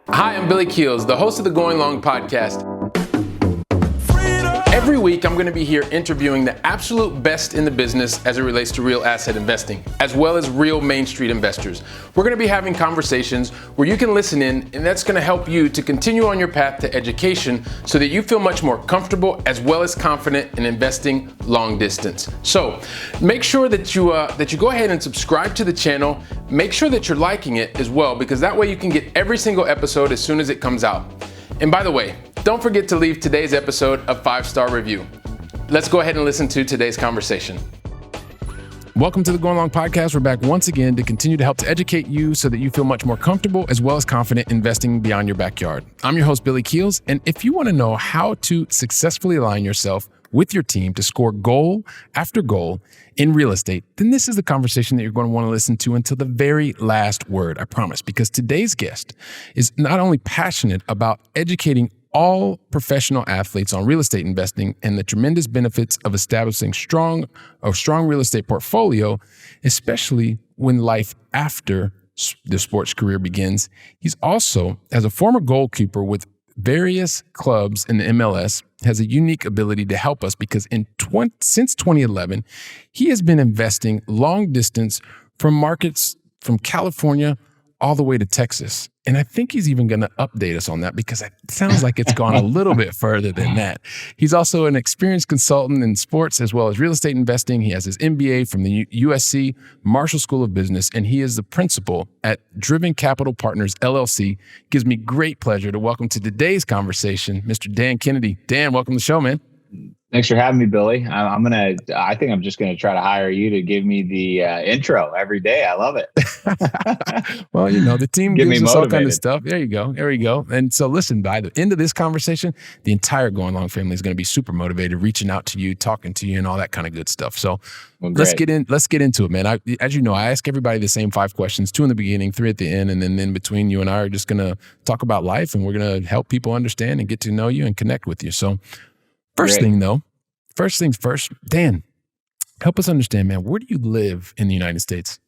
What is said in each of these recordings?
Hi, I'm Billy Keels, the host of the Going Long podcast. Every week, I'm going to be here interviewing the absolute best in the business as it relates to real asset investing, as well as real Main Street investors. We're going to be having conversations where you can listen in, and that's going to help you to continue on your path to education so that you feel much more comfortable as well as confident in investing long distance. So make sure that you go ahead and subscribe to the channel. Make sure that you're liking it as well, because that way you can get every single episode as soon as it comes out. And by the way, don't forget to leave today's episode a 5-star review. Let's go ahead and listen to today's conversation. Welcome to the Going Long podcast. We're back once again to continue to help to educate you so that you feel much more comfortable as well as confident investing beyond your backyard. I'm your host, Billy Keels, and if you want to know how to successfully align yourself with your team to score goal after goal in real estate, then this is the conversation that you're going to want to listen to until the very last word, I promise, because today's guest is not only passionate about educating all professional athletes on real estate investing and the tremendous benefits of establishing a strong real estate portfolio, especially when life after the sports career begins. He's also, as a former goalkeeper with various clubs in the MLS, has a unique ability to help us because since 2011, he has been investing long distance from markets from California all the way to Texas. And I think he's even going to update us on that because it sounds like it's gone a little bit further than that. He's also an experienced consultant in sports as well as real estate investing. He has his MBA from the USC Marshall School of Business, and he is the principal at Driven Capital Partners, LLC. Gives me great pleasure to welcome to today's conversation, Mr. Dan Kennedy. Dan, welcome to the show, man. Thanks for having me, Billy. I think I'm just going to try to hire you to give me the intro every day. I love it. Well, the team gives us all kind of stuff. There you go. There we go. And so listen, by the end of this conversation, the entire Going Long family is going to be super motivated, reaching out to you, talking to you, and all that kind of good stuff. So let's get into it, man. As you know, I ask everybody the same 5 questions, 2 in the beginning, 3 at the end, and then in between, you and I are just going to talk about life, and we're going to help people understand and get to know you and connect with you. So first things first, Dan, help us understand, man, where do you live in the United States?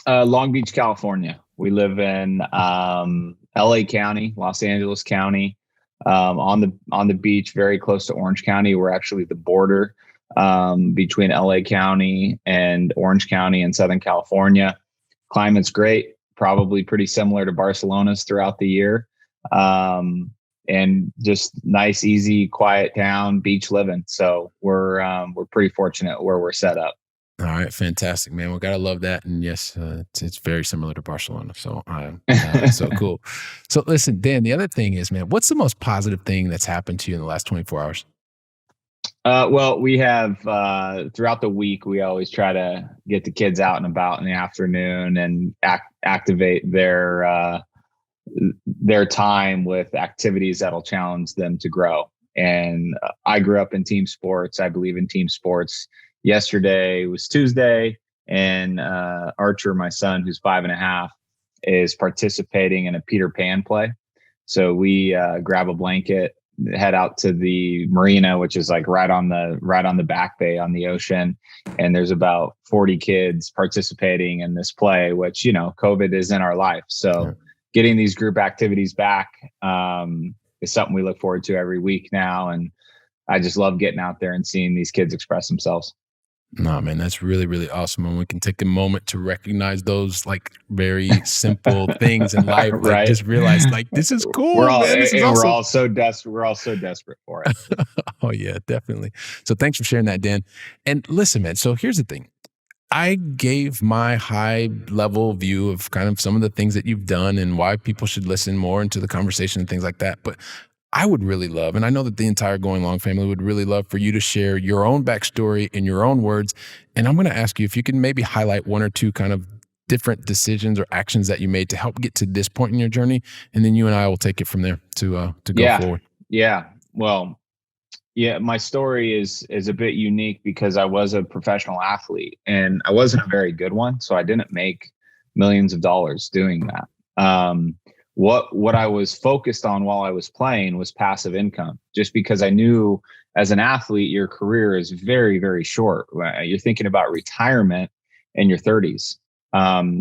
Long Beach, California. We live in LA County, Los Angeles County, on the beach, very close to Orange County. We're actually the border between LA County and Orange County in Southern California. Climate's great, probably pretty similar to Barcelona's throughout the year. And just nice, easy, quiet town, beach living. So we're pretty fortunate where we're set up. All right, fantastic, man. We gotta love that, and yes, it's very similar to Barcelona. So so cool. So listen, Dan. The other thing is, man, what's the most positive thing that's happened to you in the last 24 hours? Well, we have throughout the week, we always try to get the kids out and about in the afternoon and activate their time with activities that'll challenge them to grow. And I grew up in team sports. I believe in team sports. Yesterday was Tuesday, and Archer, my son, who's 5.5, is participating in a Peter Pan play. So we grab a blanket, head out to the marina, which is like right on the back bay on the ocean. And there's about 40 kids participating in this play, which, COVID is in our life. So getting these group activities back is something we look forward to every week now. And I just love getting out there and seeing these kids express themselves. No, man, that's really, really awesome. And we can take a moment to recognize those like very simple things in life. Like, right? Just realize like, this is cool. We're all, man. This is awesome. We're all so desperate. We're all so desperate for it. Oh yeah, definitely. So thanks for sharing that, Dan. And listen, man, so here's the thing. I gave my high level view of kind of some of the things that you've done and why people should listen more into the conversation and things like that. But I would really love, and I know that the entire Going Long family would really love for you to share your own backstory in your own words. And I'm going to ask you if you can maybe highlight 1 or 2 kind of different decisions or actions that you made to help get to this point in your journey. And then you and I will take it from there to go forward. Yeah. Well, yeah, my story is a bit unique because I was a professional athlete and I wasn't a very good one. So I didn't make millions of dollars doing that. What I was focused on while I was playing was passive income, just because I knew as an athlete, your career is very, very short. You're thinking about retirement in your 30s.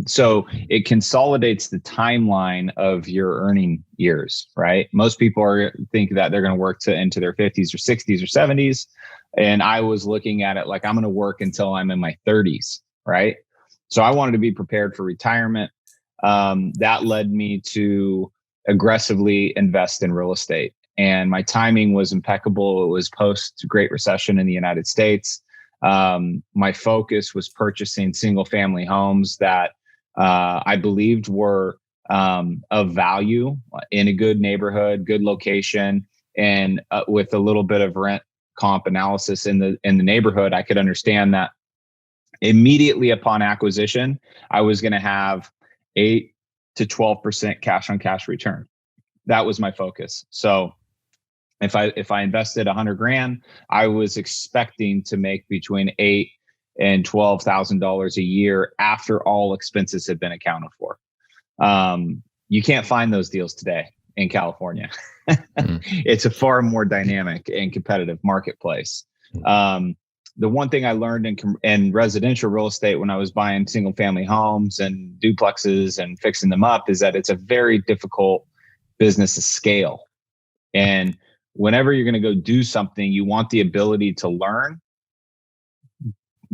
So it consolidates the timeline of your earning years, right? Most people think that they're going to work into their 50s or 60s or 70s. And I was looking at it like I'm going to work until I'm in my 30s, right? So I wanted to be prepared for retirement. That led me to aggressively invest in real estate. And my timing was impeccable. It was post Great Recession in the United States. My focus was purchasing single family homes that I believed were of value in a good neighborhood, good location, and with a little bit of rent comp analysis in the neighborhood, I could understand that immediately upon acquisition, I was going to have 8 to 12% cash on cash return. That was my focus. So if I invested 100 grand, I was expecting to make between $8,000 and $12,000 a year after all expenses had been accounted for. You can't find those deals today in California. It's a far more dynamic and competitive marketplace. The one thing I learned in residential real estate when I was buying single family homes and duplexes and fixing them up is that it's a very difficult business to scale. And whenever you're going to go do something, you want the ability to learn,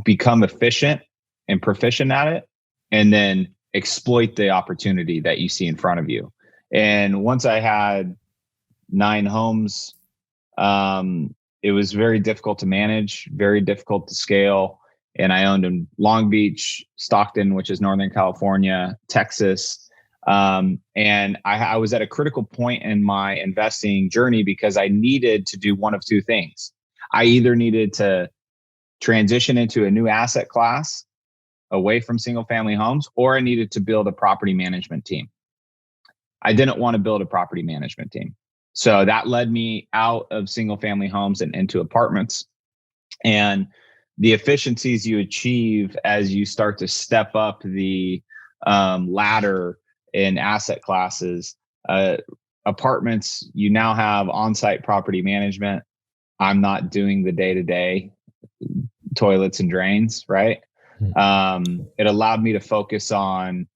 become efficient and proficient at it, and then exploit the opportunity that you see in front of you. And once I had 9 homes, it was very difficult to manage, very difficult to scale. And I owned in Long Beach, Stockton, which is Northern California, Texas. And I was at a critical point in my investing journey because I needed to do one of two things. I either needed to transition into a new asset class away from single family homes, or I needed to build a property management team. I didn't want to build a property management team. So that led me out of single family homes and into apartments. And the efficiencies you achieve as you start to step up the ladder in asset classes, apartments, you now have on-site property management. I'm not doing the day-to-day toilets and drains, right? It allowed me to focus on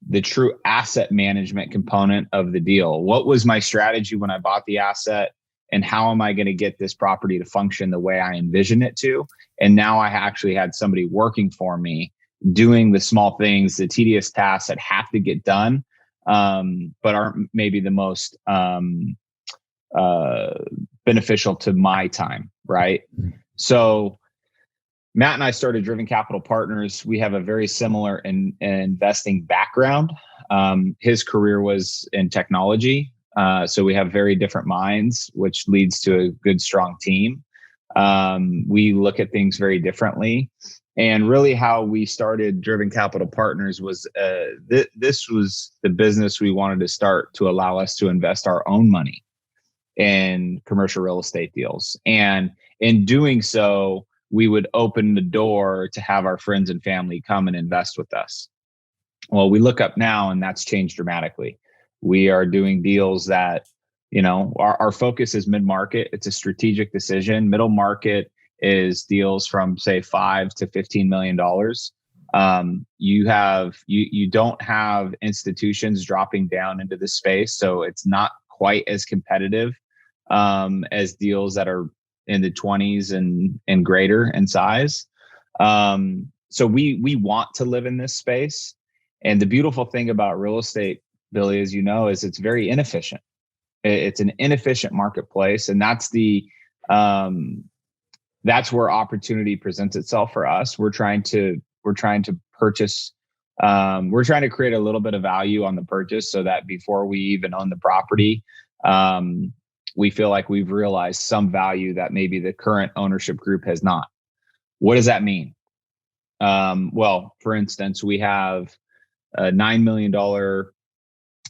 the true asset management component of the deal. What was my strategy when I bought the asset, and how am I going to get this property to function the way I envision it to? And now I actually had somebody working for me doing the small things, the tedious tasks that have to get done, but aren't maybe the most beneficial to my time, right? So Matt and I started Driven Capital Partners. We have a very similar investing background. His career was in technology. So we have very different minds, which leads to a good, strong team. We look at things very differently. And really how we started Driven Capital Partners was this was the business we wanted to start to allow us to invest our own money in commercial real estate deals. And in doing so, we would open the door to have our friends and family come and invest with us. Well, we look up now and that's changed dramatically. We are doing deals that, our focus is mid-market. It's a strategic decision. Middle market is deals from say $5 to $15 million. You don't have institutions dropping down into the space. So it's not quite as competitive as deals that are in the 20s and greater in size. So we want to live in this space. And the beautiful thing about real estate, Billy, as you know, is it's very inefficient. It's an inefficient marketplace. And that's where opportunity presents itself for us. We're trying to purchase, we're trying to create a little bit of value on the purchase so that before we even own the property, we feel like we've realized some value that maybe the current ownership group has not. What does that mean? Well, for instance, we have a $9 million,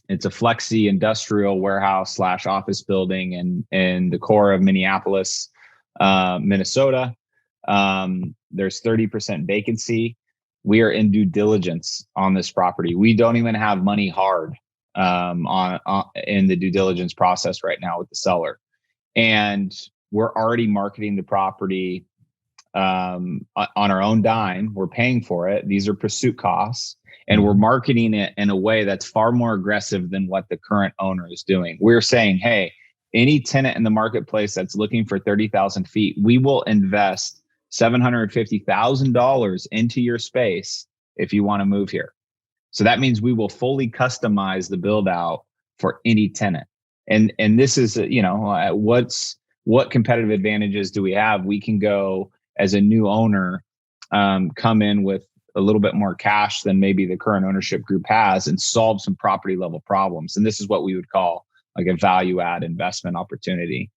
it's a flexi industrial warehouse / office building in the core of Minneapolis, Minnesota. There's 30% vacancy. We are in due diligence on this property. We don't even have money hard in the due diligence process right now with the seller. And we're already marketing the property on our own dime. We're paying for it. These are pursuit costs. And we're marketing it in a way that's far more aggressive than what the current owner is doing. We're saying, hey, any tenant in the marketplace that's looking for 30,000 feet, we will invest $750,000 into your space if you want to move here. So that means we will fully customize the build out for any tenant. And this is, what competitive advantages do we have? We can go as a new owner, come in with a little bit more cash than maybe the current ownership group has and solve some property level problems. And this is what we would call like a value add investment opportunity.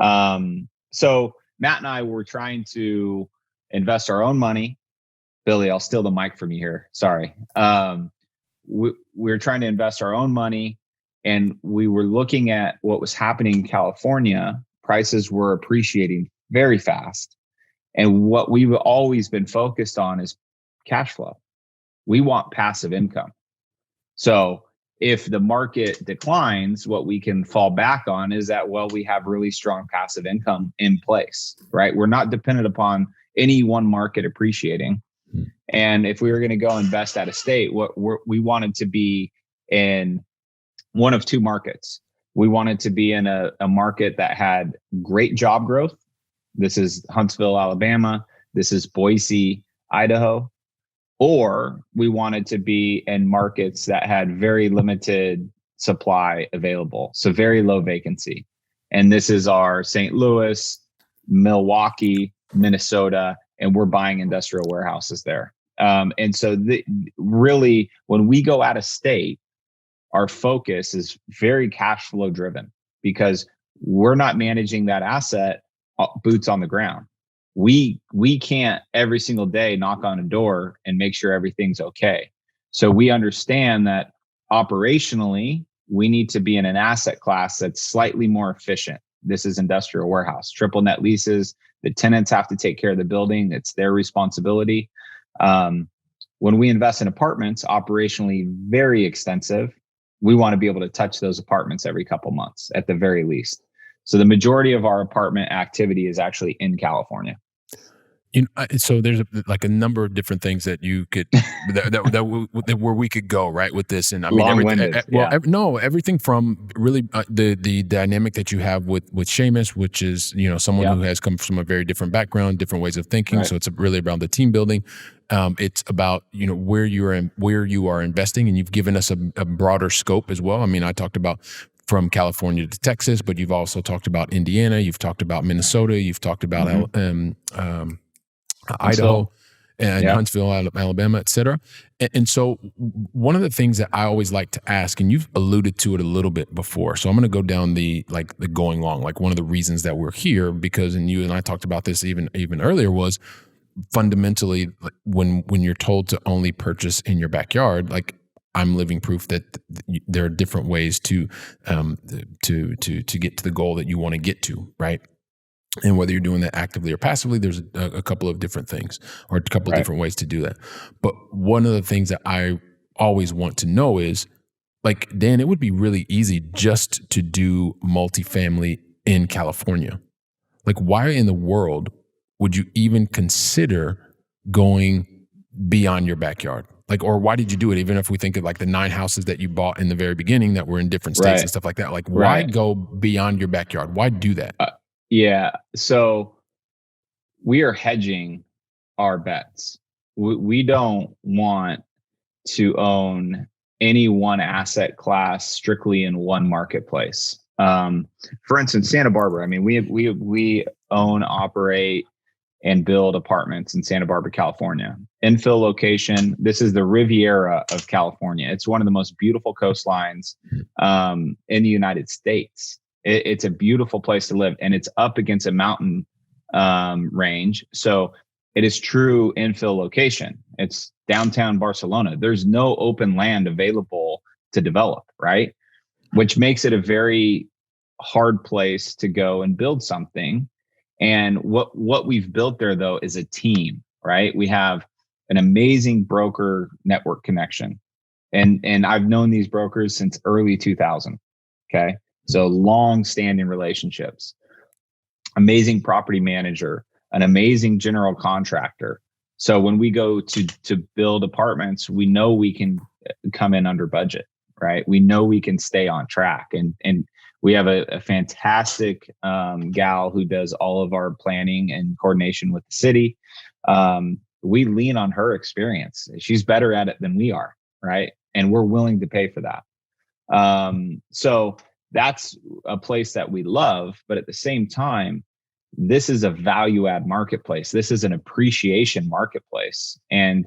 So Matt and I were trying to invest our own money. Billy, I'll steal the mic from you here. Sorry. We're trying to invest our own money, and we were looking at what was happening in California. Prices were appreciating very fast. And what we've always been focused on is cash flow. We want passive income. So if the market declines, what we can fall back on is that, well, we have really strong passive income in place, right? We're not dependent upon any one market appreciating. And if we were going to go invest out of state, we wanted to be in one of two markets. We wanted to be in a market that had great job growth. This is Huntsville, Alabama. This is Boise, Idaho. Or we wanted to be in markets that had very limited supply available, so very low vacancy. And this is our St. Louis, Milwaukee, Minnesota, and we're buying industrial warehouses there. And so really, when we go out of state, our focus is very cash flow driven because we're not managing that asset boots on the ground. We can't every single day knock on a door and make sure everything's okay. So we understand that operationally, we need to be in an asset class that's slightly more efficient. This is industrial warehouse, triple net leases. The tenants have to take care of the building. It's their responsibility. When we invest in apartments, operationally very extensive, we want to be able to touch those apartments every couple months at the very least. So the majority of our apartment activity is actually in California. So there's like a number of different things that you could where we could go right with this, and I mean, everything from really the dynamic that you have with Seamus, which is someone who has come from a very different background, different ways of thinking. Right. So it's really around the team building. It's about where you are investing, and you've given us a broader scope as well. I mean, I talked about from California to Texas, but you've also talked about Indiana, you've talked about Minnesota, you've talked about Idaho and Huntsville, Alabama, et cetera. And so one of the things that I always like to ask, and you've alluded to it a little bit before, so I'm going to go down the going long, like one of the reasons that we're here, because, and you and I talked about this even earlier, was fundamentally when you're told to only purchase in your backyard, like I'm living proof that there are different ways to get to the goal that you want to get to, right? And whether you're doing that actively or passively, there's a couple of different things or a couple of different ways to do that. But one of the things that I always want to know is, like, Dan, it would be really easy just to do multifamily in California. Like, why in the world would you even consider going beyond your backyard? Like, or why did you do it? Even if we think of like the 9 houses that you bought in the very beginning that were in different states and stuff like that, like why go beyond your backyard? Why do that? So we are hedging our bets. We don't want to own any one asset class strictly in one marketplace. For instance, Santa Barbara. I mean, we own, operate, and build apartments in Santa Barbara, California. Infill location. This is the Riviera of California. It's one of the most beautiful coastlines in the United States. It's a beautiful place to live, and it's up against a mountain range. So it is true infill location. It's downtown Barcelona. There's no open land available to develop, right? Which makes it a very hard place to go and build something. And what we've built there, though, is a team, right? We have an amazing broker network connection. And I've known these brokers since early 2000, okay? So long-standing relationships. Amazing property manager, an amazing general contractor. So when we go to build apartments, we know we can come in under budget, right? We know we can stay on track, and we have a fantastic gal who does all of our planning and coordination with the city. We lean on her experience. She's better at it than we are, right? And we're willing to pay for that. So that's a place that we love, but at the same time, this is a value add marketplace. This is an appreciation marketplace, and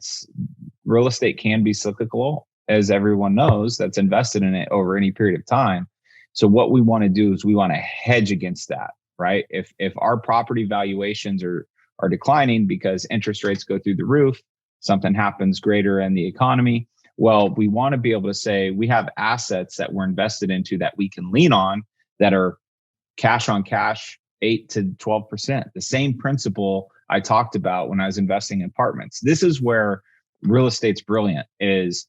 real estate can be cyclical, as everyone knows that's invested in it over any period of time. So what we want to do is we want to hedge against that, right? If our property valuations are declining because interest rates go through the roof, something happens greater in the economy, well, we want to be able to say we have assets that we're invested into that we can lean on that are cash on cash, 8 to 12%. The same principle I talked about when I was investing in apartments. This is where real estate's brilliant. It's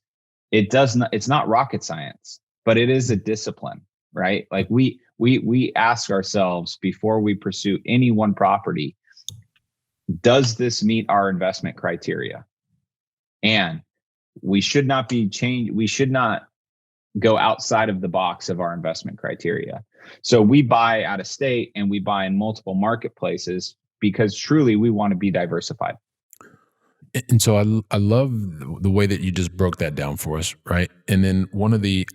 not rocket science, but it is a discipline, right? Like we ask ourselves before we pursue any one property, does this meet our investment criteria? And we should not go outside of the box of our investment criteria. So we buy out of state and we buy in multiple marketplaces because truly we want to be diversified. And so I love the way that you just broke that down for us, right? And then one of the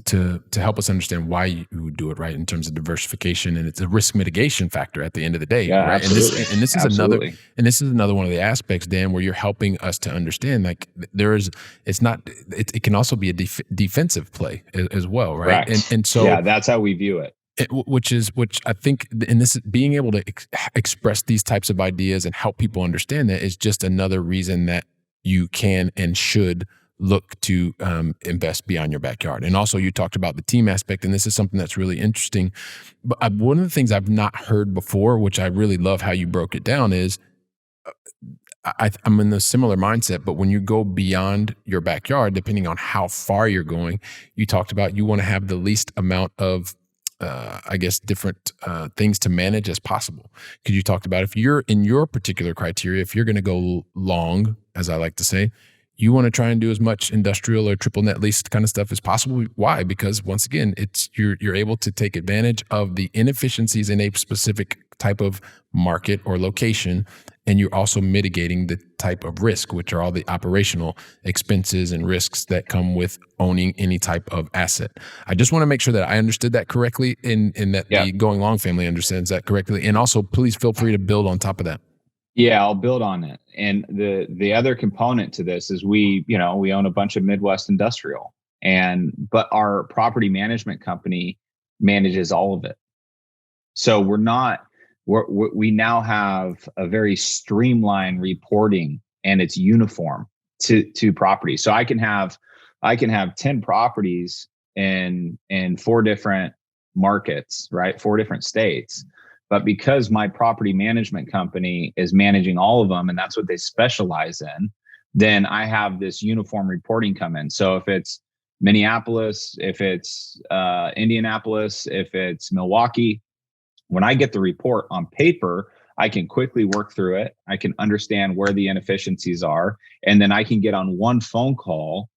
to help us understand why you would do it, right, in terms of diversification, and it's a risk mitigation factor at the end of the day, yeah, right? Absolutely. And this is absolutely. this is another one of the aspects, Dan, where you're helping us to understand like it can also be a defensive play as well, right? Correct. And so yeah, that's how we view it. Which I think, and this is being able to express these types of ideas and help people understand that is just another reason that you can and should look to invest beyond your backyard. And also you talked about the team aspect, and this is something that's really interesting. But one of the things I've not heard before, which I really love how you broke it down, is I'm in a similar mindset, but when you go beyond your backyard, depending on how far you're going, you talked about you want to have the least amount of different things to manage as possible. Because you talked about if you're in your particular criteria, if you're going to go long, as I like to say, you want to try and do as much industrial or triple net lease kind of stuff as possible. Why? Because once again, you're able to take advantage of the inefficiencies in a specific type of market or location, and you're also mitigating the type of risk, which are all the operational expenses and risks that come with owning any type of asset. I just want to make sure that I understood that correctly, and that the Going Long family understands that correctly. And also, please feel free to build on top of that. Yeah, I'll build on it. And the other component to this is we own a bunch of Midwest industrial, but our property management company manages all of it. So we now have a very streamlined reporting, and it's uniform to property. So I can have 10 properties in 4 different markets, right? 4 different states. But because my property management company is managing all of them, and that's what they specialize in, then I have this uniform reporting come in. So if it's Minneapolis, if it's Indianapolis, if it's Milwaukee, when I get the report on paper, I can quickly work through it. I can understand where the inefficiencies are, and then I can get on one phone call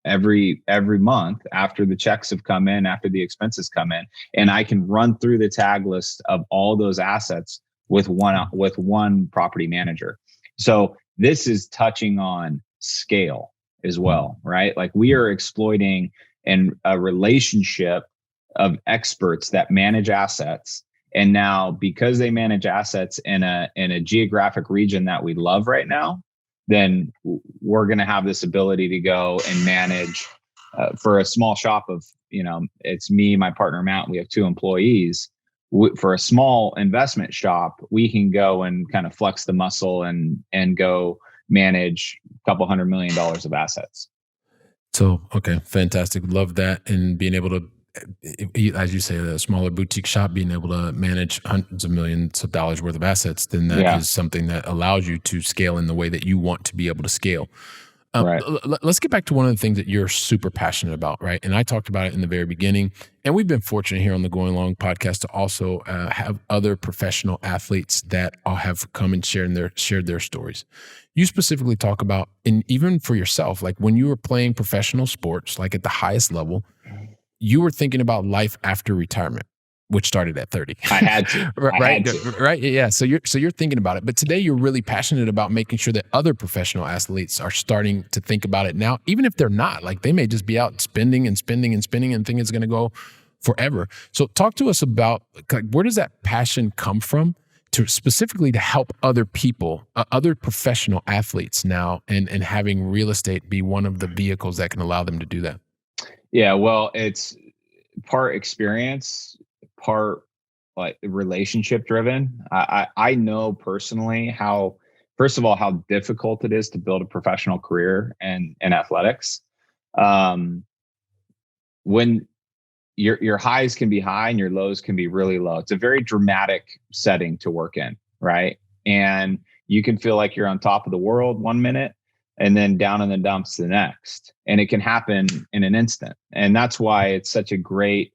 every month after the checks have come in, after the expenses come in, and I can run through the tag list of all those assets with one property manager. So this is touching on scale as well, right? Like we are exploiting a relationship of experts that manage assets. And now because they manage assets in a geographic region that we love right now, then we're going to have this ability to go and manage for a small shop of, it's me, my partner, Matt, we have 2 employees. For a small investment shop, we can go and kind of flex the muscle and go manage a couple $100 million of assets. So, okay, fantastic. Love that. And being able to, as you say, a smaller boutique shop, being able to manage hundreds of millions of dollars worth of assets, then that is something that allows you to scale in the way that you want to be able to scale. Right. Let's get back to one of the things that you're super passionate about, right? And I talked about it in the very beginning. And we've been fortunate here on the Going Long podcast to also have other professional athletes that all have come and shared their stories. You specifically talk about, and even for yourself, like when you were playing professional sports, like at the highest level, you were thinking about life after retirement, which started at 30. I had to. Right. Right. Yeah. So you're thinking about it. But today you're really passionate about making sure that other professional athletes are starting to think about it now, even if they're not. Like they may just be out spending and spending and spending and think it's going to go forever. So talk to us about, like, where does that passion come from to specifically to help other people, other professional athletes now, and having real estate be one of the vehicles that can allow them to do that? Yeah, well, it's part experience, part like relationship driven. I know personally how, first of all, how difficult it is to build a professional career in athletics. When your highs can be high and your lows can be really low. It's a very dramatic setting to work in, right? And you can feel like you're on top of the world one minute and then down in the dumps the next. And it can happen in an instant. And that's why it's such a great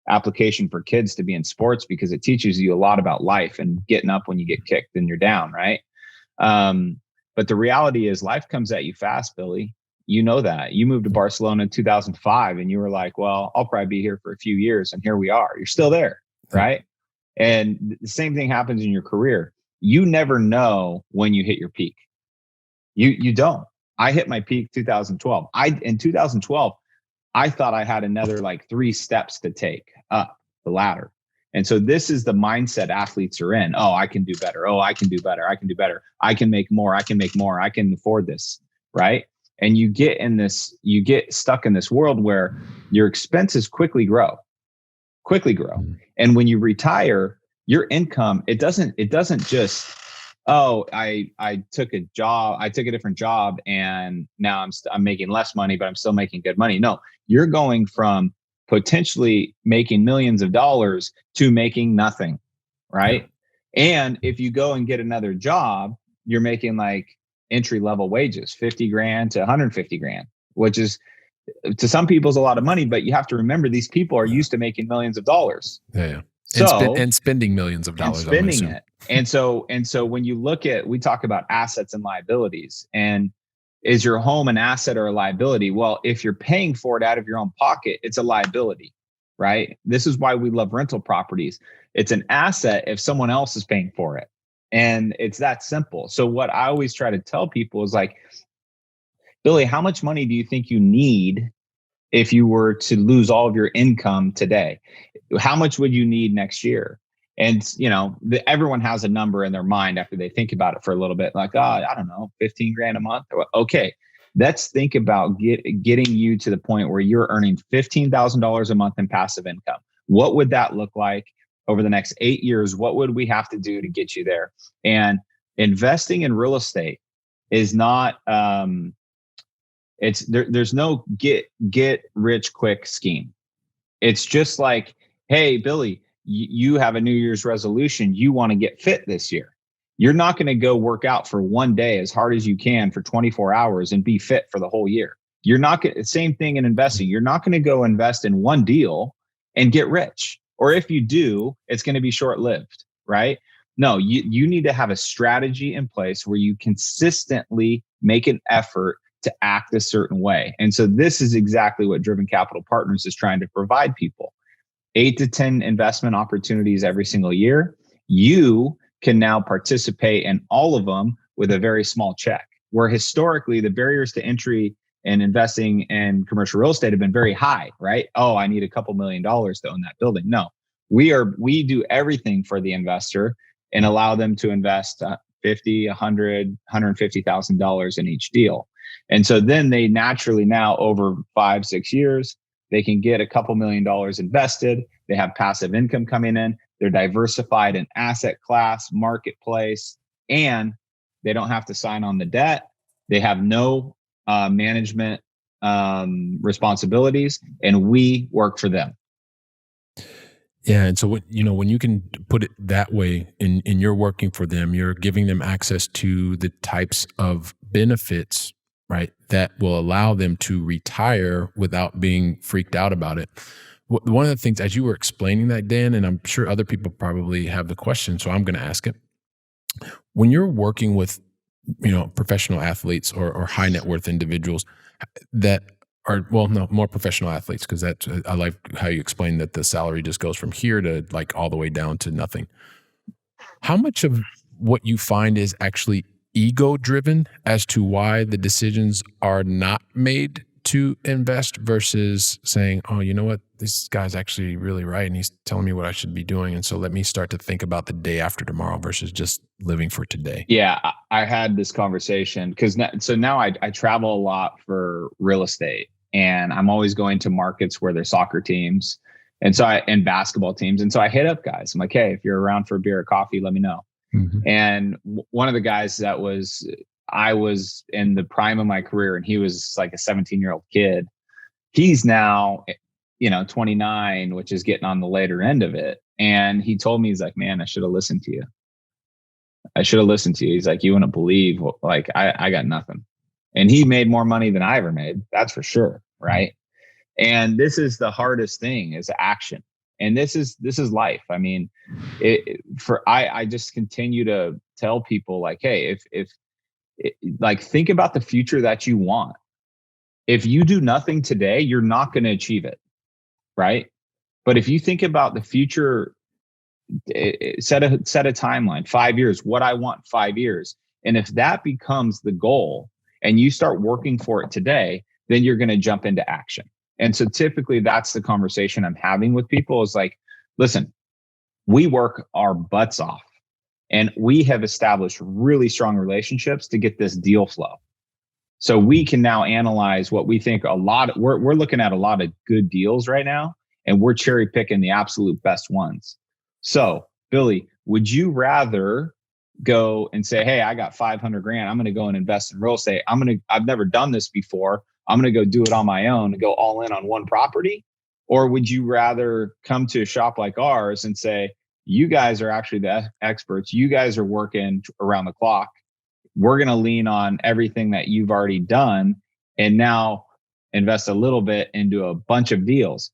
application for kids to be in sports, because it teaches you a lot about life and getting up when you get kicked and you're down, right? But the reality is life comes at you fast, Billy. You know that. You moved to Barcelona in 2005 and you were like, well, I'll probably be here for a few years. And here we are. You're still there, right? And the same thing happens in your career. You never know when you hit your peak. You don't. I hit my peak 2012. In 2012, I thought I had another like 3 steps to take up the ladder. And so this is the mindset athletes are in. Oh, I can do better. Oh, I can do better. I can do better. I can make more. I can make more. I can afford this, right? And you get stuck in this world where your expenses quickly grow. And when you retire, your income, it doesn't just, oh, I took a different job and now I'm making less money, but I'm still making good money. No, you're going from potentially making millions of dollars to making nothing, right? And if you go and get another job, you're making like entry-level wages, 50 grand to 150 grand, which is to some people is a lot of money, but you have to remember these people are used to making millions of dollars. Yeah. So, and spending millions of dollars. And spending it. And so when you look at, we talk about assets and liabilities, and is your home an asset or a liability? Well, if you're paying for it out of your own pocket, it's a liability, right? This is why we love rental properties. It's an asset if someone else is paying for it. And it's that simple. So what I always try to tell people is like, Billy, how much money do you think you need if you were to lose all of your income today? How much would you need next year? And, everyone has a number in their mind after they think about it for a little bit, like, oh, I don't know, 15 grand a month. Okay, let's think about getting you to the point where you're earning $15,000 a month in passive income. What would that look like over the next 8 years? What would we have to do to get you there? And investing in real estate is not, there's no get rich quick scheme. It's just like, hey, Billy, you have a New Year's resolution. You want to get fit this year. You're not going to go work out for one day as hard as you can for 24 hours and be fit for the whole year. You're not going. Same thing in investing. You're not going to go invest in one deal and get rich. Or if you do, it's going to be short-lived, right? No, you need to have a strategy in place where you consistently make an effort to act a certain way. And so this is exactly what Driven Capital Partners is trying to provide people. 8 to 10 investment opportunities every single year. You can now participate in all of them with a very small check, where historically the barriers to entry in investing in commercial real estate have been very high, right? Oh, I need a couple $1 million to own that building. No, we do everything for the investor and allow them to invest $50, $100, $150,000 in each deal. And so then they naturally now over 5-6 years, they can get a couple $1 million invested. They have passive income coming in. They're diversified in asset class, marketplace, and they don't have to sign on the debt. They have no management responsibilities, and we work for them. Yeah, and so when you can put it that way, and you're working for them, you're giving them access to the types of benefits right? That will allow them to retire without being freaked out about it. One of the things, as you were explaining that, Dan, and I'm sure other people probably have the question, so I'm going to ask it. When you're working with, professional athletes or high net worth individuals that are, well, no, more professional athletes, because I like how you explained that the salary just goes from here to like all the way down to nothing. How much of what you find is actually ego driven as to why the decisions are not made to invest versus saying, oh, you know what, this guy's actually really right and he's telling me what I should be doing, and so let me start to think about the day after tomorrow versus just living for today? Yeah, I had this conversation because now I travel a lot for real estate, and I'm always going to markets where there's soccer teams and basketball teams. And so I hit up guys. I'm like, hey, if you're around for a beer or coffee, let me know. Mm-hmm. And one of the guys I was in the prime of my career, and he was like a 17-year-old kid. He's now, 29, which is getting on the later end of it. And he told me, he's like, man, I should have listened to you. He's like, you wouldn't believe, like, I got nothing. And he made more money than I ever made. That's for sure. Right. And this is the hardest thing, is action. And this is life. I mean, I just continue to tell people, like, hey, if think about the future that you want. If you do nothing today, you're not going to achieve it. Right. But if you think about the future, set a timeline, 5 years, what I want 5 years. And if that becomes the goal and you start working for it today, then you're going to jump into action. And so typically that's the conversation I'm having with people, is like, listen, we work our butts off and we have established really strong relationships to get this deal flow. So we can now analyze what we think we're looking at a lot of good deals right now, and we're cherry picking the absolute best ones. So Billy, would you rather go and say, hey, I got 500 grand. I'm going to go and invest in real estate. I've never done this before. I'm going to go do it on my own and go all in on one property? Or would you rather come to a shop like ours and say, you guys are actually the experts. You guys are working around the clock. We're going to lean on everything that you've already done and now invest a little bit into a bunch of deals.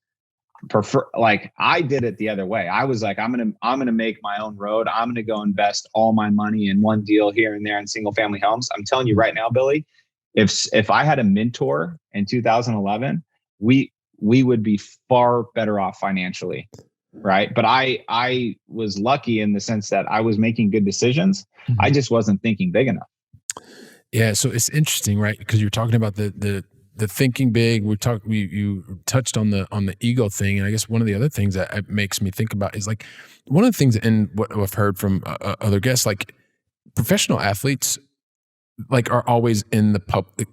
Like, I did it the other way. I was like, I'm going to make my own road. I'm going to go invest all my money in one deal here and there in single family homes. I'm telling you right now, Billy, if I had a mentor in 2011, we would be far better off financially. Right. But I was lucky in the sense that I was making good decisions. Mm-hmm. I just wasn't thinking big enough. Yeah. So it's interesting, right? Because you're talking about the thinking big. You touched on the ego thing. And I guess one of the other things that makes me think about is, like, one of the things, and what I've heard from other guests, like, professional athletes, like, are always in the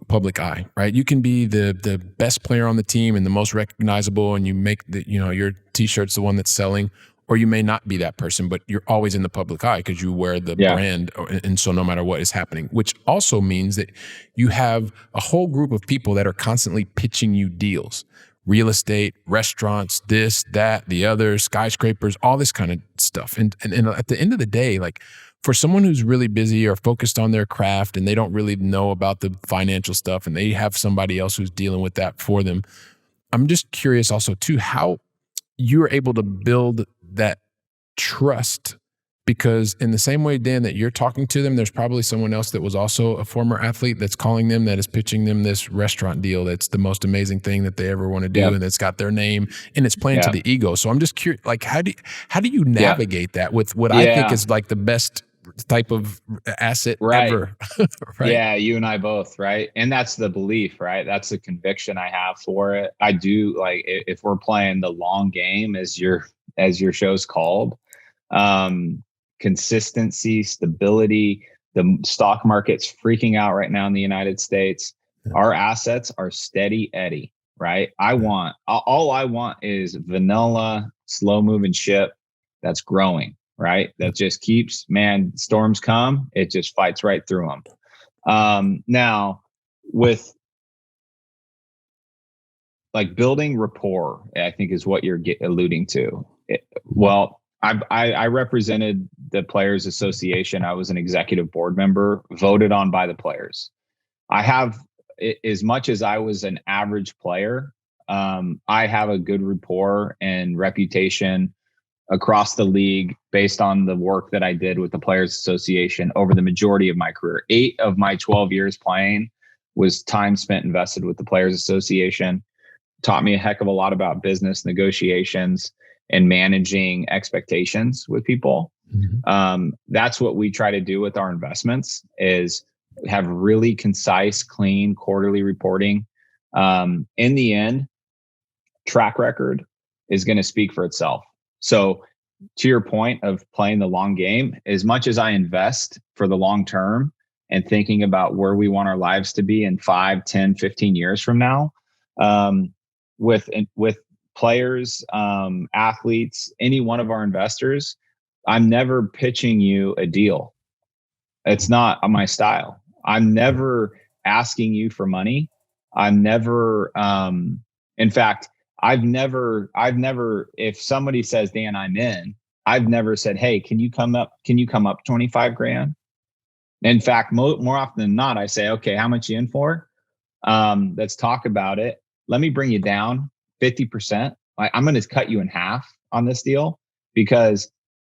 public eye, right? You can be the best player on the team and the most recognizable, and you make your t-shirt's the one that's selling, or you may not be that person, but you're always in the public eye because you wear the brand. And so no matter what is happening, which also means that you have a whole group of people that are constantly pitching you deals, real estate, restaurants, this, that, the other, skyscrapers, all this kind of stuff. And at the end of the day, like, for someone who's really busy or focused on their craft and they don't really know about the financial stuff and they have somebody else who's dealing with that for them, I'm just curious also too, how you're able to build that trust, because in the same way, Dan, that you're talking to them, there's probably someone else that was also a former athlete that's calling them, that is pitching them this restaurant deal that's the most amazing thing that they ever want to do, and it's got their name and it's playing to the ego. So I'm just curious, like, how do you navigate that with what I think is like the best type of asset ever? Right? Yeah, you and I both, right? And that's the belief, right? That's the conviction I have for it. I do, like, if we're playing the long game, as your show's called, consistency, stability. The stock market's freaking out right now in the United States. Our assets are steady Eddie, right? All I want is vanilla, slow moving ship that's growing, right? That just keeps, man, storms come, it just fights right through them. Now, with, like, building rapport, I think is what you're alluding to. I represented the Players Association. I was an executive board member, voted on by the players. I have as much as I was an average player, I have a good rapport and reputation across the league based on the work that I did with the Players Association over the majority of my career. 8 of my 12 years playing was time spent invested with the Players Association. Taught me a heck of a lot about business negotiations and managing expectations with people. That's what we try to do with our investments, is have really concise, clean quarterly reporting. In the end, track record is going to speak for itself. So to your point of playing the long game, as much as I invest for the long term and thinking about where we want our lives to be in 5, 10, 15 years from now, with players, athletes, any one of our investors, I'm never pitching you a deal. It's not my style. I'm never asking you for money. I'm never, in fact, I've never, if somebody says, Dan, I'm in, I've never said, hey, can you come up 25 grand? In fact, more often than not, I say, okay, how much you in for? Let's talk about it. Let me bring you down 50%. I'm going to cut you in half on this deal, because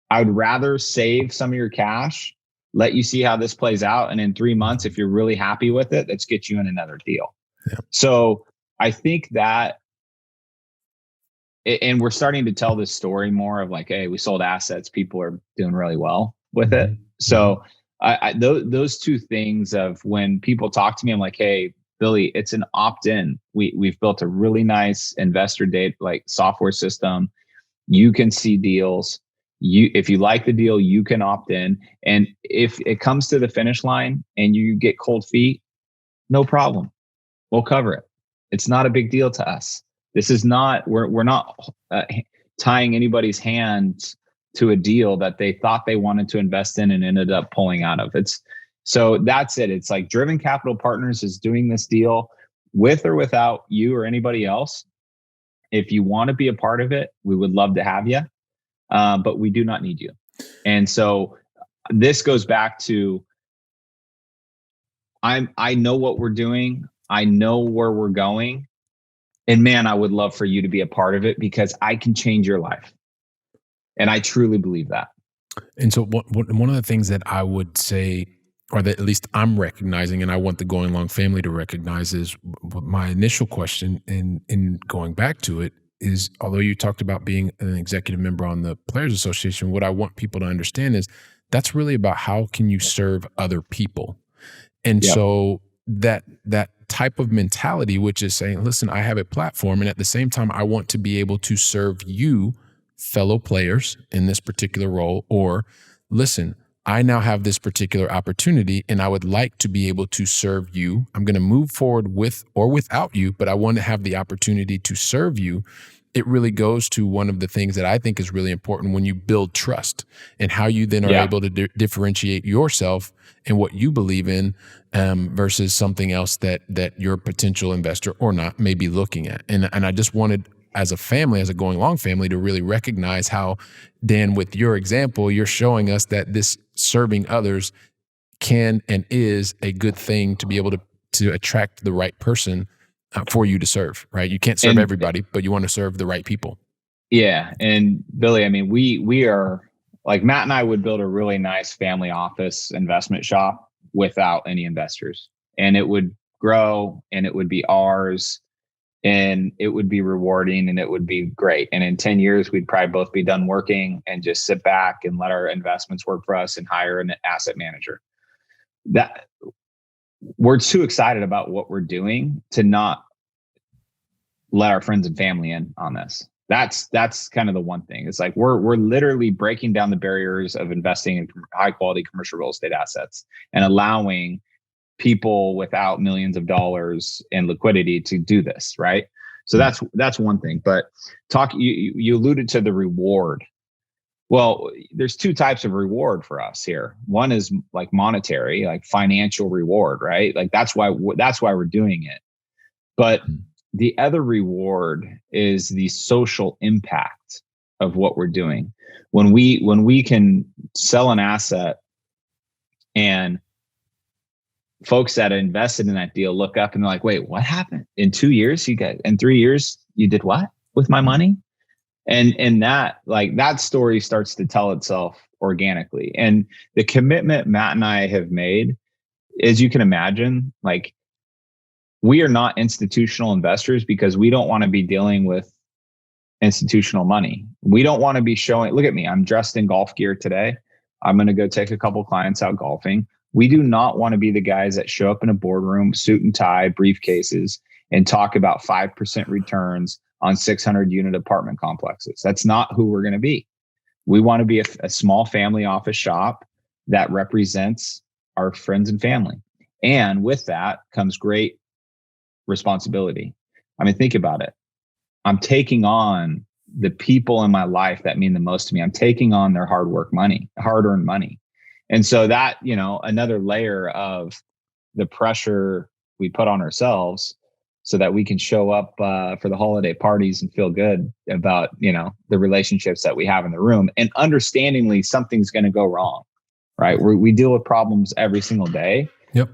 I would rather save some of your cash, let you see how this plays out. And in 3 months, if you're really happy with it, let's get you in another deal. Yeah. So I think that, and we're starting to tell this story more of like, hey, we sold assets, people are doing really well with it. So those two things of when people talk to me, I'm like, hey, Billy, it's an opt-in. We've built a really nice investor data like software system. You can see deals. If you like the deal, you can opt in. And if it comes to the finish line and you get cold feet, no problem. We'll cover it. It's not a big deal to us. This is not, we're not tying anybody's hands to a deal that they thought they wanted to invest in and ended up pulling out of. So that's it. It's like Driven Capital Partners is doing this deal with or without you or anybody else. If you want to be a part of it, we would love to have you, but we do not need you. And so this goes back to, I know what we're doing. I know where we're going. And man, I would love for you to be a part of it, because I can change your life. And I truly believe that. And so one of the things that I would say, or that at least I'm recognizing, and I want the Going Long family to recognize, is my initial question in going back to it is, although you talked about being an executive member on the Players Association, what I want people to understand is that's really about how can you serve other people. And so that type of mentality, which is saying, listen, I have a platform, and at the same time, I want to be able to serve you, fellow players, in this particular role, or listen, I now have this particular opportunity and I would like to be able to serve you. I'm going to move forward with or without you, but I want to have the opportunity to serve you. It really goes to one of the things that I think is really important when you build trust, and how you then are able to differentiate yourself and what you believe in versus something else that your potential investor or not may be looking at. And I just wanted, as a family, as a Going Long family, to really recognize how, Dan, with your example, you're showing us that this serving others can and is a good thing to be able to attract the right person for you to serve, right? You can't serve everybody, but you want to serve the right people. Yeah. And Billy, I mean, we are like, Matt and I would build a really nice family office investment shop without any investors, and it would grow and it would be ours, and it would be rewarding and it would be great. And in 10 years, we'd probably both be done working and just sit back and let our investments work for us and hire an asset manager. That we're too excited about what we're doing to not let our friends and family in on this. That's kind of the one thing. It's like we're literally breaking down the barriers of investing in high quality commercial real estate assets and allowing people without millions of dollars in liquidity to do this, right? So that's one thing. But you alluded to the reward. Well, there's two types of reward for us here. One is like monetary, like financial reward, right? Like that's why we're doing it. But the other reward is the social impact of what we're doing. When we can sell an asset and folks that invested in that deal look up and they're like, wait, what happened? In 2 years, in 3 years, you did what with my money? And that, like, that story starts to tell itself organically. And the commitment Matt and I have made, as you can imagine, like, we are not institutional investors because we don't want to be dealing with institutional money. We don't want to be showing, look at me, I'm dressed in golf gear today. I'm going to go take a couple clients out golfing. We do not want to be the guys that show up in a boardroom, suit and tie, briefcases, and talk about 5% returns on 600 unit apartment complexes. That's not who we're going to be. We want to be a small family office shop that represents our friends and family. And with that comes great responsibility. I mean, think about it. I'm taking on the people in my life that mean the most to me. I'm taking on their hard-earned money. And so that, another layer of the pressure we put on ourselves so that we can show up for the holiday parties and feel good about, the relationships that we have in the room. And understandingly, something's going to go wrong, right? We deal with problems every single day. Yep.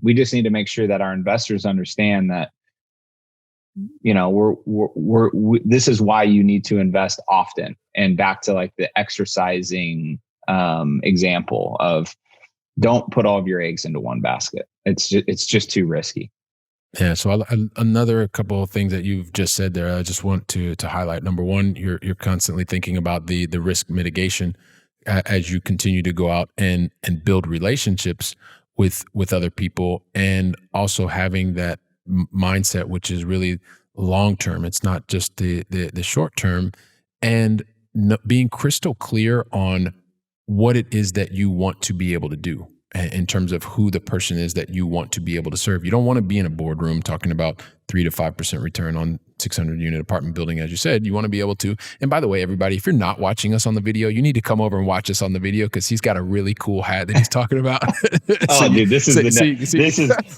We just need to make sure that our investors understand that, this is why you need to invest often. And back to like the exercising example of, don't put all of your eggs into one basket. It's just too risky. Yeah. So another couple of things that you've just said there, I just want to highlight. Number one, you're constantly thinking about the risk mitigation as you continue to go out and build relationships with other people, and also having that mindset, which is really long term. It's not just the short term, and being crystal clear on what it is that you want to be able to do in terms of who the person is that you want to be able to serve. You don't want to be in a boardroom talking about 3 to 5% return on 600 unit apartment building. As you said, you want to be able to, and by the way, everybody, if you're not watching us on the video, you need to come over and watch us on the video, because he's got a really cool hat that he's talking about. Dude, this is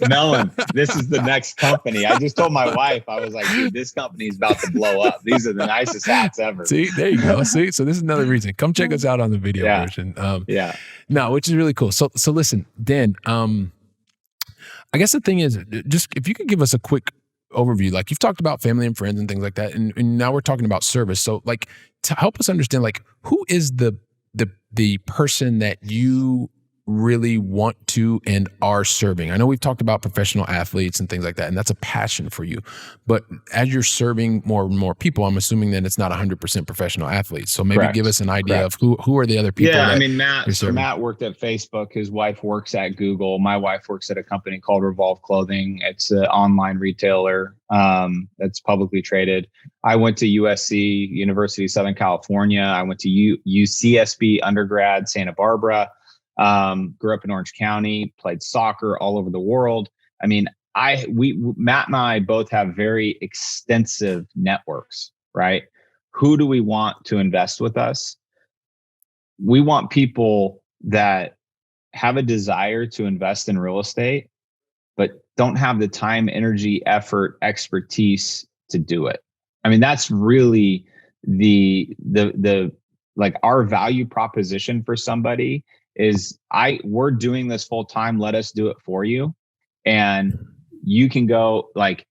Melon. This is the next company. I just told my wife, I was like, dude, this company is about to blow up. These are the nicest hats ever. See, there you go. See, so this is another reason. Come check us out on the video version. No, which is really cool. So listen, Dan, I guess the thing is, just if you could give us a quick overview, like you've talked about family and friends and things like that, and now we're talking about service. So like, to help us understand, like, who is the person that you really want to and are serving? I know we've talked about professional athletes and things like that, and that's a passion for you. But as you're serving more and more people, I'm assuming that it's not 100% professional athletes. So maybe give us an idea of who are the other people. Yeah, I mean, Matt worked at Facebook. His wife works at Google. My wife works at a company called Revolve Clothing. It's an online retailer that's publicly traded. I went to USC, University of Southern California. I went to UCSB undergrad, Santa Barbara. Grew up in Orange County, played soccer all over the world. I mean, Matt and I both have very extensive networks, right? Who do we want to invest with us? We want people that have a desire to invest in real estate, but don't have the time, energy, effort, expertise to do it. I mean, that's really the like our value proposition for somebody is we're doing this full time. Let us do it for you. And you can go, like,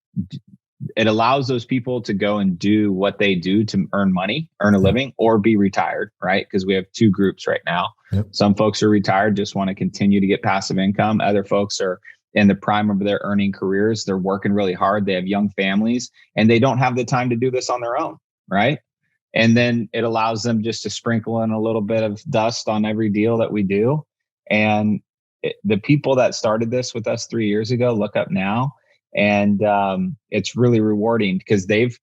it allows those people to go and do what they do to earn money, earn a living, or be retired, right? Because we have two groups right now. Yep. Some folks are retired, just want to continue to get passive income. Other folks are in the prime of their earning careers. They're working really hard. They have young families and they don't have the time to do this on their own, right? And then it allows them just to sprinkle in a little bit of dust on every deal that we do. And the people that started this with us 3 years ago look up now, and it's really rewarding because they've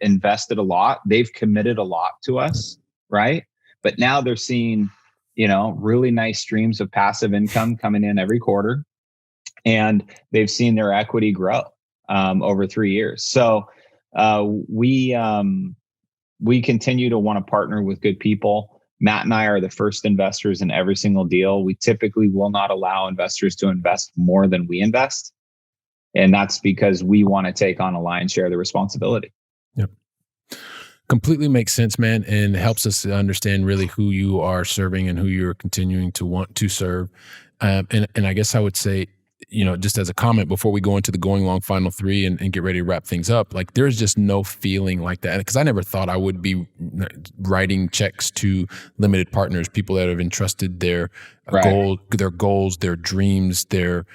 invested a lot, they've committed a lot to us, right? But now they're seeing, really nice streams of passive income coming in every quarter, and they've seen their equity grow over 3 years. So we continue to want to partner with good people. Matt and I are the first investors in every single deal. We typically will not allow investors to invest more than we invest. And that's because we want to take on a lion's share of the responsibility. Yep. Completely makes sense, man. And helps us to understand really who you are serving and who you're continuing to want to serve. And I guess I would say, just as a comment before we go into the going long final three and get ready to wrap things up, like there's just no feeling like that. Because I never thought I would be writing checks to limited partners, people that have entrusted their goals, their dreams, their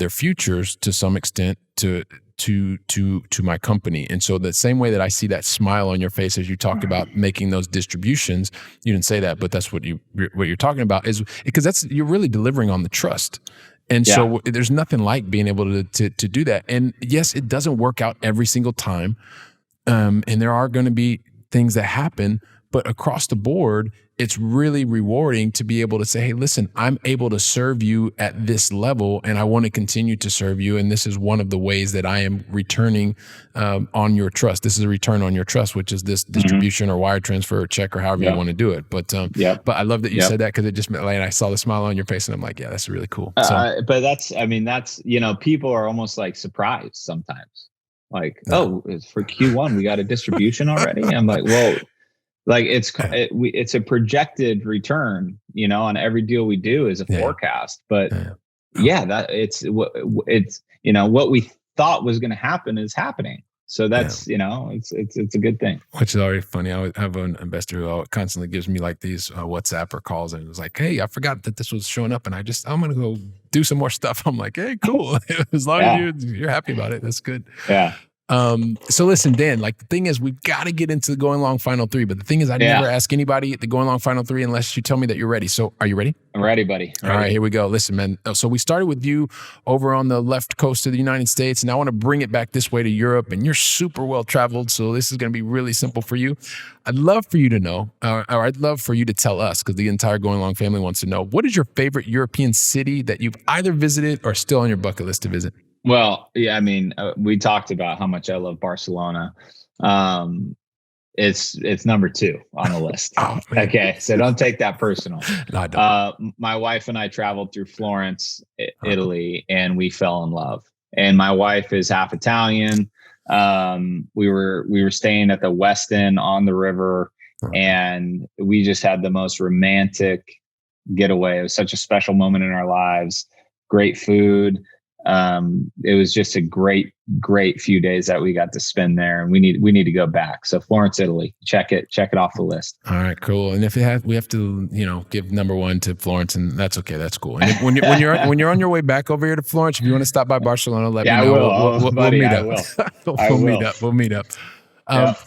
futures to some extent to my company. And so the same way that I see that smile on your face as you talk about making those distributions, you didn't say that, but that's what you're talking about, is because you're really delivering on the trust. And so there's nothing like being able to do that. And yes, it doesn't work out every single time. And there are going to be things that happen, but across the board, it's really rewarding to be able to say, hey, listen, I'm able to serve you at this level and I want to continue to serve you. And this is one of the ways that I am returning on your trust. This is a return on your trust, which is this distribution or wire transfer or check or however you want to do it. But I love that you said that, because it just meant, like, I saw the smile on your face and I'm like, yeah, that's really cool. But that's people are almost like surprised sometimes. Like, it's for Q1, we got a distribution already. I'm like, whoa. Like it's a projected return, on every deal we do is a forecast, but that it's what we thought was going to happen is happening. So that's, it's a good thing. Which is always funny. I have an investor who constantly gives me like these WhatsApp or calls, and it was like, hey, I forgot that this was showing up and I'm going to go do some more stuff. I'm like, hey, cool. As long as you're happy about it, that's good. Yeah. So listen, Dan, like the thing is, we've got to get into the going long final three, but the thing is, I never ask anybody at the going long final three unless you tell me that you're ready. So are you ready? I'm ready, buddy. All right, here we go. Listen, man. So we started with you over on the left coast of the United States, and I want to bring it back this way to Europe, and you're super well traveled. So this is going to be really simple for you. I'd love for you to know, or I'd love for you to tell us, because the entire Going Long family wants to know, what is your favorite European city that you've either visited or still on your bucket list to visit? Well, yeah, I mean, we talked about how much I love Barcelona. It's number 2 on the list. Okay, so don't take that personal. No, I don't. My wife and I traveled through Florence, Italy, and we fell in love. And my wife is half Italian. We were staying at the Westin on the river, and we just had the most romantic getaway. It was such a special moment in our lives. Great food. It was just a great few days that we got to spend there, and we need to go back. So Florence, Italy, check it off the list. All right, cool. And if we have to, give number 1 to Florence, and that's okay. That's cool. And when you're on your way back over here to Florence, if you want to stop by Barcelona, let me know. We'll meet up. We'll meet up.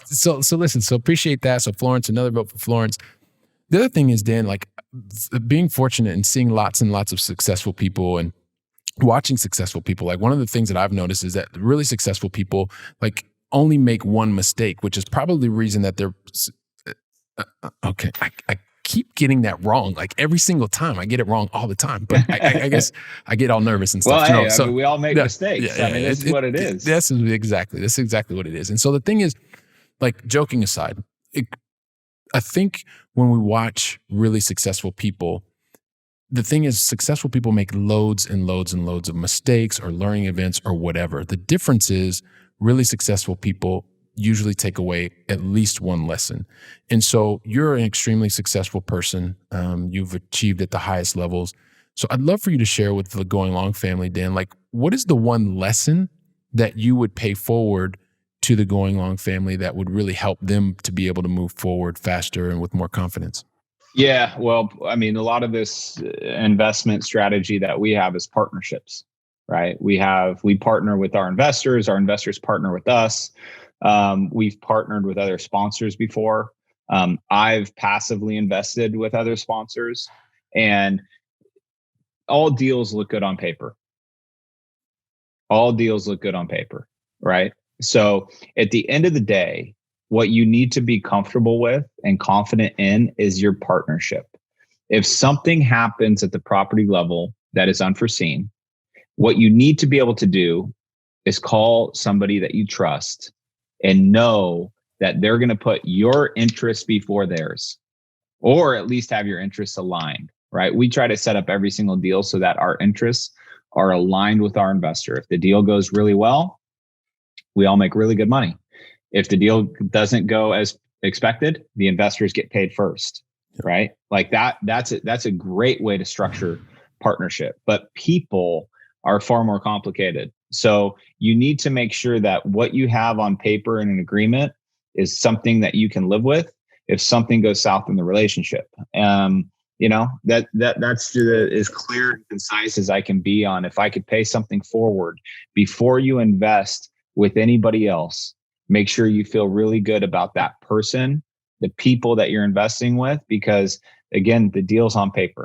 So listen, so appreciate that. So Florence, another vote for Florence. The other thing is, Dan, like being fortunate and seeing lots and lots of successful people and watching successful people, like one of the things that I've noticed is that really successful people like only make one mistake, which is probably the reason that they're okay. I keep getting that wrong. Like every single time I get it wrong all the time, but I guess I get all nervous and stuff. Well, hey, we all make mistakes. I mean, this is what it is. This is exactly what it is. And so the thing is, like, joking aside, I think when we watch really successful people, the thing is, successful people make loads and loads and loads of mistakes or learning events or whatever. The difference is really successful people usually take away at least one lesson. And so you're an extremely successful person. You've achieved at the highest levels. So I'd love for you to share with the Going Long family, Dan, like what is the one lesson that you would pay forward to the Going Long family that would really help them to be able to move forward faster and with more confidence? Yeah, well, I mean, a lot of this investment strategy that we have is partnerships, right? We partner with our investors partner with us. We've partnered with other sponsors before. I've passively invested with other sponsors, and all deals look good on paper. Right? So at the end of the day, what you need to be comfortable with and confident in is your partnership. If something happens at the property level that is unforeseen, what you need to be able to do is call somebody that you trust and know that they're going to put your interests before theirs, or at least have your interests aligned, right? We try to set up every single deal so that our interests are aligned with our investor. If the deal goes really well, we all make really good money. If the deal doesn't go as expected, the investors get paid first, right? Like that's a great way to structure partnership. But people are far more complicated. So you need to make sure that what you have on paper in an agreement is something that you can live with if something goes south in the relationship. That's as clear and concise as I can be on if I could pay something forward before you invest with anybody else. Make sure you feel really good about that person, the people that you're investing with, because again, the deal's on paper.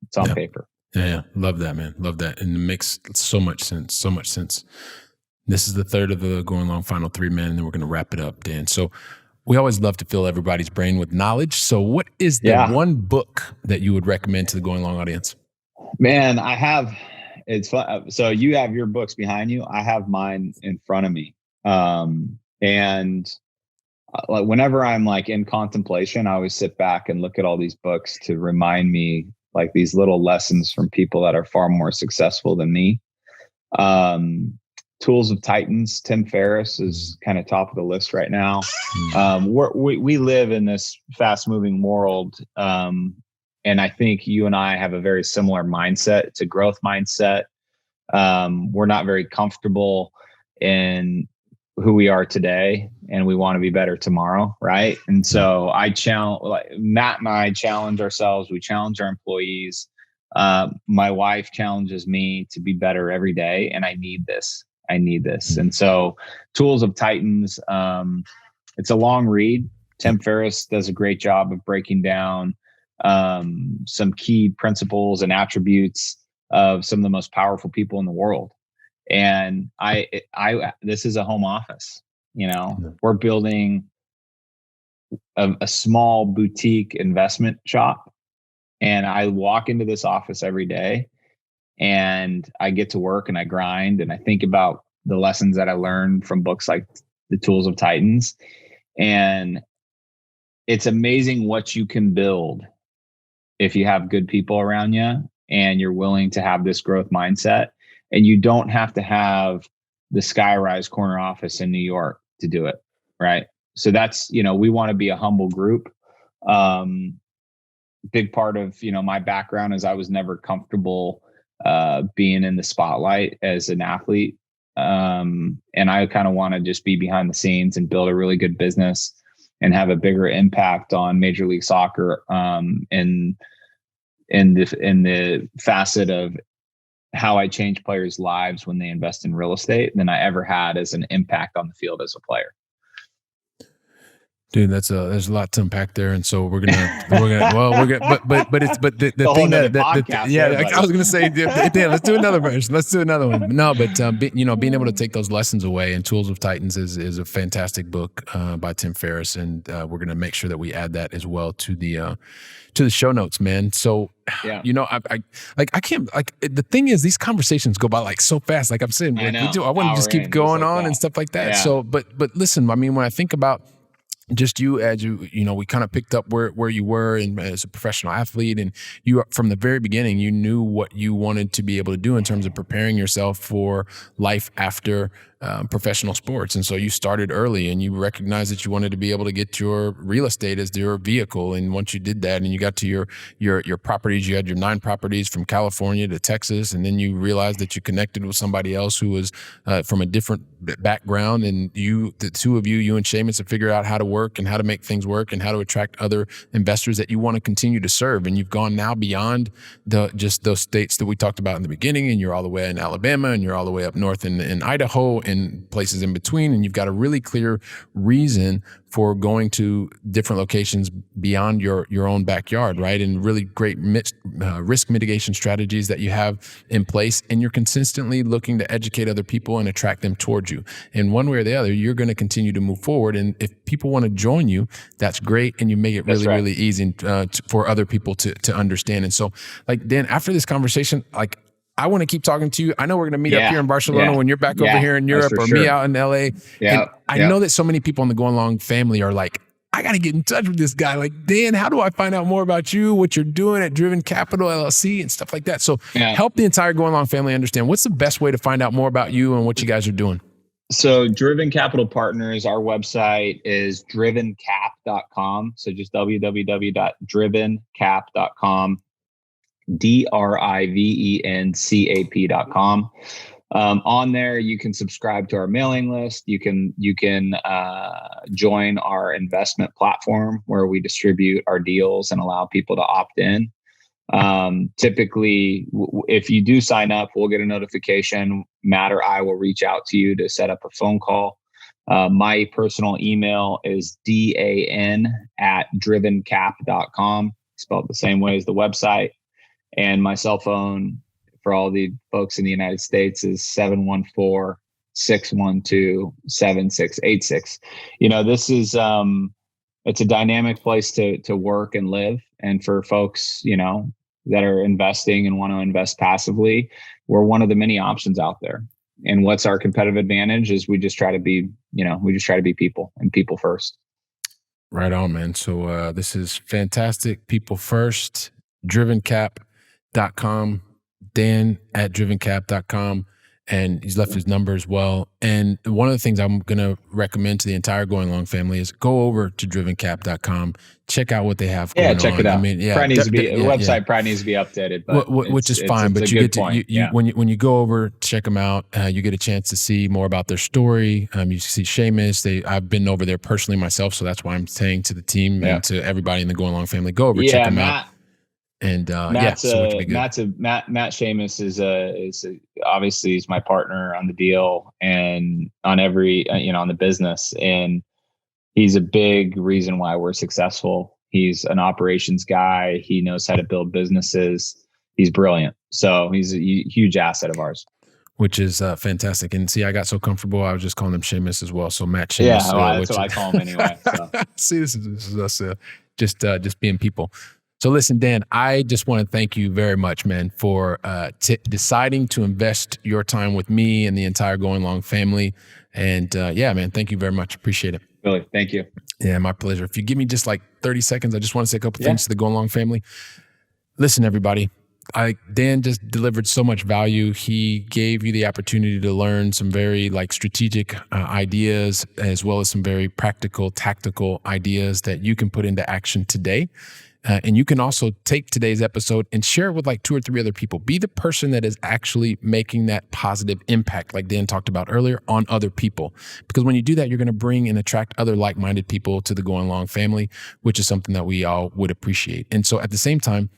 It's on paper. Yeah. Love that, man. Love that. And it makes so much sense. So much sense. This is the third of the Going Long final three, man. And then we're going to wrap it up, Dan. So we always love to fill everybody's brain with knowledge. So what is the one book that you would recommend to the Going Long audience? Man, I have, it's fun. So you have your books behind you. I have mine in front of me. Whenever I'm like in contemplation, I always sit back and look at all these books to remind me like these little lessons from people that are far more successful than me. Tools of Titans, Tim Ferriss is kind of top of the list right now. We live in this fast moving world. And I think you and I have a very similar mindset. It's a growth mindset. We're not very comfortable in who we are today, and we want to be better tomorrow. Right. And so Matt and I challenge ourselves. We challenge our employees. My wife challenges me to be better every day. And I need this. And so Tools of Titans, it's a long read. Tim Ferriss does a great job of breaking down some key principles and attributes of some of the most powerful people in the world. And this is a home office, we're building a small boutique investment shop. And I walk into this office every day and I get to work and I grind and I think about the lessons that I learned from books like The Tools of Titans. And it's amazing what you can build if you have good people around you and you're willing to have this growth mindset. And you don't have to have the skyrise corner office in New York to do it. Right. So that's, we want to be a humble group. Big part of, my background is I was never comfortable being in the spotlight as an athlete. And I kind of want to just be behind the scenes and build a really good business and have a bigger impact on Major League Soccer in the facet of how I change players' lives when they invest in real estate than I ever had as an impact on the field as a player. Dude, there's a lot to unpack there, and so but the thing I was gonna say, Dan, let's do another version. Let's do another one. No, but being able to take those lessons away, and Tools of Titans is a fantastic book by Tim Ferriss, and we're gonna make sure that we add that as well to the show notes, man. So, I can't, the thing is, these conversations go by like so fast. Like I'm saying, I want to just keep going on and stuff like that. Yeah. So, but listen, I mean, when I think about just you as we kind of picked up where you were as a professional athlete, and you from the very beginning, you knew what you wanted to be able to do in terms of preparing yourself for life after professional sports. And so you started early and you recognized that you wanted to be able to get your real estate as your vehicle. And once you did that and you got to your properties, you had your 9 properties from California to Texas. And then you realized that you connected with somebody else who was from a different background. And the two of you and Seamus, have figured out how to work and how to make things work and how to attract other investors that you want to continue to serve. And you've gone now beyond just those states that we talked about in the beginning. And you're all the way in Alabama and you're all the way up north in Idaho and places in between. And you've got a really clear reason for going to different locations beyond your own backyard, right? And really great risk mitigation strategies that you have in place. And you're consistently looking to educate other people and attract them towards you. And one way or the other, you're going to continue to move forward. And if people want to join you, that's great. And you make it really, really easy for other people to understand. And so, like, Dan, after this conversation, like, I want to keep talking to you. I know we're going to meet up here in Barcelona when you're back over here in Europe, or me out in LA. And I know that so many people in the Going Long family are like, I got to get in touch with this guy. Like, Dan, how do I find out more about you, what you're doing at Driven Capital LLC and stuff like that? So help the entire Going Long family understand, what's the best way to find out more about you and what you guys are doing? So Driven Capital Partners, our website is drivencap.com. So just www.drivencap.com. drivencap.com. On there, you can subscribe to our mailing list. You can join our investment platform where we distribute our deals and allow people to opt in. Typically, if you do sign up, we'll get a notification. Matt or I will reach out to you to set up a phone call. My personal email is dan@drivencap.com, spelled the same way as the website. And my cell phone for all the folks in the United States is 714-612-7686. This is, it's a dynamic place to work and live. And for folks, that are investing and want to invest passively, we're one of the many options out there. And what's our competitive advantage is we just try to be people and people first. Right on, man. So this is fantastic. People first, drivencap.com, dan@drivencap.com. And he's left his number as well. And one of the things I'm going to recommend to the entire Going Long family is go over to drivencap.com, check out what they have going on. Yeah, check it out. Probably needs to be, the website probably needs to be updated, but which is fine. But you get to, when you go over, check them out, you get a chance to see more about their story. You see Seamus. I've been over there personally myself, so that's why I'm saying to the team and to everybody in the Going Long family, go over, check them out. And Matt Seamus is obviously he's my partner on the deal and on every on the business, and he's a big reason why we're successful. He's an operations guy. He knows how to build businesses. He's brilliant. So he's a huge asset of ours. Which is fantastic. And see, I got so comfortable, I was just calling him Seamus as well. So Matt Seamus. Yeah, that's what I call him anyway. So. See, this is us just being people. So listen, Dan, I just want to thank you very much, man, for deciding to invest your time with me and the entire Going Long family. And man, thank you very much. Appreciate it. Really, thank you. Yeah, my pleasure. If you give me just like 30 seconds, I just want to say a couple things to the Going Long family. Listen, everybody, Dan just delivered so much value. He gave you the opportunity to learn some very strategic ideas, as well as some very practical, tactical ideas that you can put into action today. And you can also take today's episode and share it with 2 or 3 other people. Be the person that is actually making that positive impact, like Dan talked about earlier, on other people. Because when you do that, you're going to bring and attract other like-minded people to the Going Long family, which is something that we all would appreciate. And so at the same time,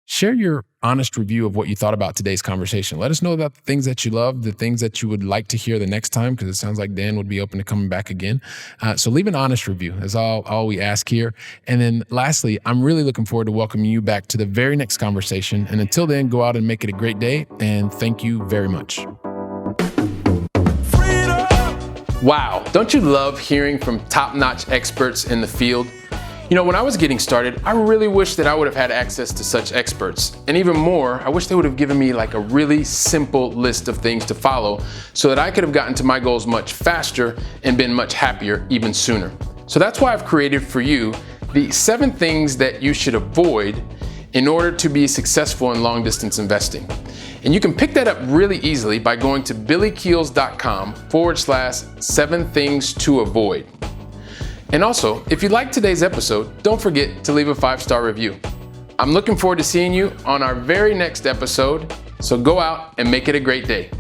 share your honest review of what you thought about today's conversation. Let us know about the things that you love, the things that you would like to hear the next time, because it sounds like Dan would be open to coming back again. So leave an honest review. That's all we ask here. And then lastly, I'm really looking forward to welcoming you back to the very next conversation. And until then, go out and make it a great day. And thank you very much. Wow, don't you love hearing from top-notch experts in the field? When I was getting started, I really wish that I would have had access to such experts. And even more, I wish they would have given me a really simple list of things to follow so that I could have gotten to my goals much faster and been much happier even sooner. So that's why I've created for you the 7 things that you should avoid in order to be successful in long-distance investing. And you can pick that up really easily by going to billykeels.com/7 things to avoid. And also, if you liked today's episode, don't forget to leave a 5-star review. I'm looking forward to seeing you on our very next episode, so go out and make it a great day.